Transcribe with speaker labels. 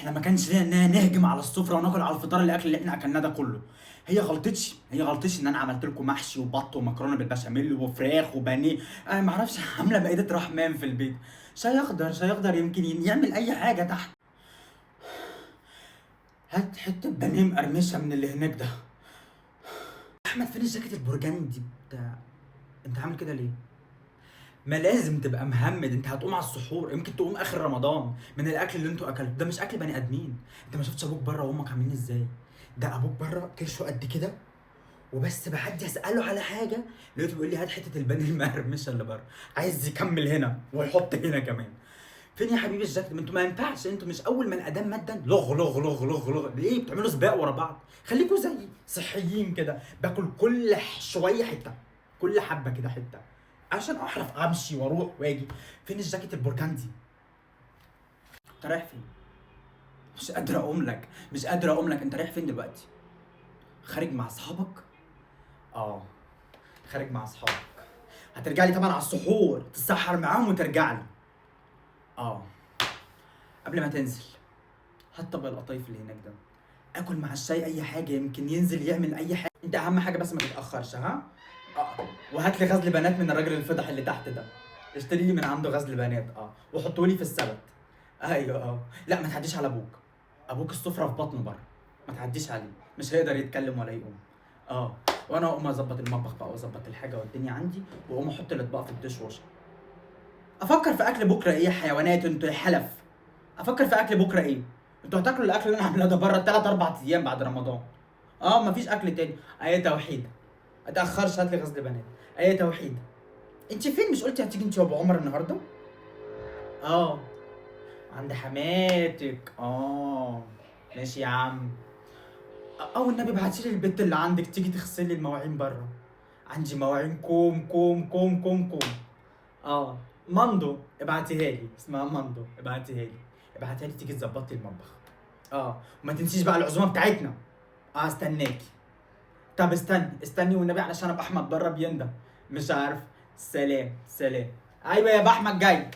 Speaker 1: احنا ما كانش لنا نهجم على السفره وناكل على الفطار الاكل اللي احنا اكلناه ده كله. هي غلطتي ان انا عملت لكم محشي وبط ومكرونه بالبشاميل وفراخ وبانيه. انا ما اعرفش عامله مائده رحمن في البيت. شاي اخضر يمكن يعمل اي حاجه تحت. هات حته بانيه مقرمشه من اللي هناك ده. احمد فين الجاكيت البرجندي بتاع؟ انت عامل كده ليه؟ ما لازم تبقى مهمد، انت هتقوم على السحور، يمكن تقوم اخر رمضان من الاكل اللي انتوا اكلتوه ده. مش اكل بني ادمين. انت ما شفتش ابوك بره وامك عاملين ازاي؟ ده ابوك بره كرشه قد كده، وبس بعدي اساله على حاجه لقيته بيقول لي هات حته البانيه المقرمشه اللي بره. عايز يكمل هنا ويحط هنا كمان. فين يا حبيبي الجاكيت؟ انتوا ما ينفعش، انتوا مش اول ما الادام مدا لغ لغ لغ لغ لغ. ليه بتعملوا سباق ورا بعض؟ خليكوا زي صحيين كده، باكل كل شويه حته، كل حبه كده حته عشان اعرف امشي واروح واجي. فين الجاكيت البركندي؟ انت رايح فين؟ مش قادر اقوم لك. انت رايح فين دلوقتي؟ خارج مع اصحابك؟ اه، خارج مع اصحابك. هترجع لي طبعا على السحور، تتسحر معاهم وترجع لي. اه، قبل ما تنزل هات طبق القطايف اللي هناك ده، اكل مع الشاي اي حاجه يمكن ينزل يعمل اي حاجه. انت اهم حاجه بس ما تتاخرش، ها؟ اه، وهات لي غزل بنات من الراجل الفضح اللي تحت ده. اشتري لي من عنده غزل بنات، وحطه لي في السبت. ايوه، لا ما تعديش على ابوك. ابوك السفره في بطنه بره، ما تعديش عليه، مش هيقدر يتكلم ولا يقوم. اه، وانا اقوم اظبط المطبخ بقى واظبط الحاجه والدنيا عندي، واقوم احط الاطباق في الديش واشر. افكر في اكل بكره ايه يا حيوانات انتوا يا حلف؟ افكر في اكل بكره ايه؟ انتوا هتاكلوا الاكل اللي انا عاملاه ده بره 3 4 ايام بعد رمضان. اه، مفيش اكل تاني. ايه توحيد، ما تاخرش، هات لي غزل بنات. ايه توحيد، انت فين؟ مش قلتي هتيجي انت وابو عمر النهارده؟ اه، عند حماتك. ماشي يا عم. او النبي ابعتي لي البت اللي عندك تيجي تغسل لي المواعين بره. عندي مواعين كوم كوم كوم كوم كوم. اه، مندو ابعتيها لي، اسمها مندو، ابعتيها لي تيجي تظبط لي المطبخ. وما تنسيش بقى العزومه بتاعتنا. استناكي. طب استني والنبي علشان ابو احمد بره بيندم. مش عارف. سلام سلام. ايوه يا ابو احمد جاي.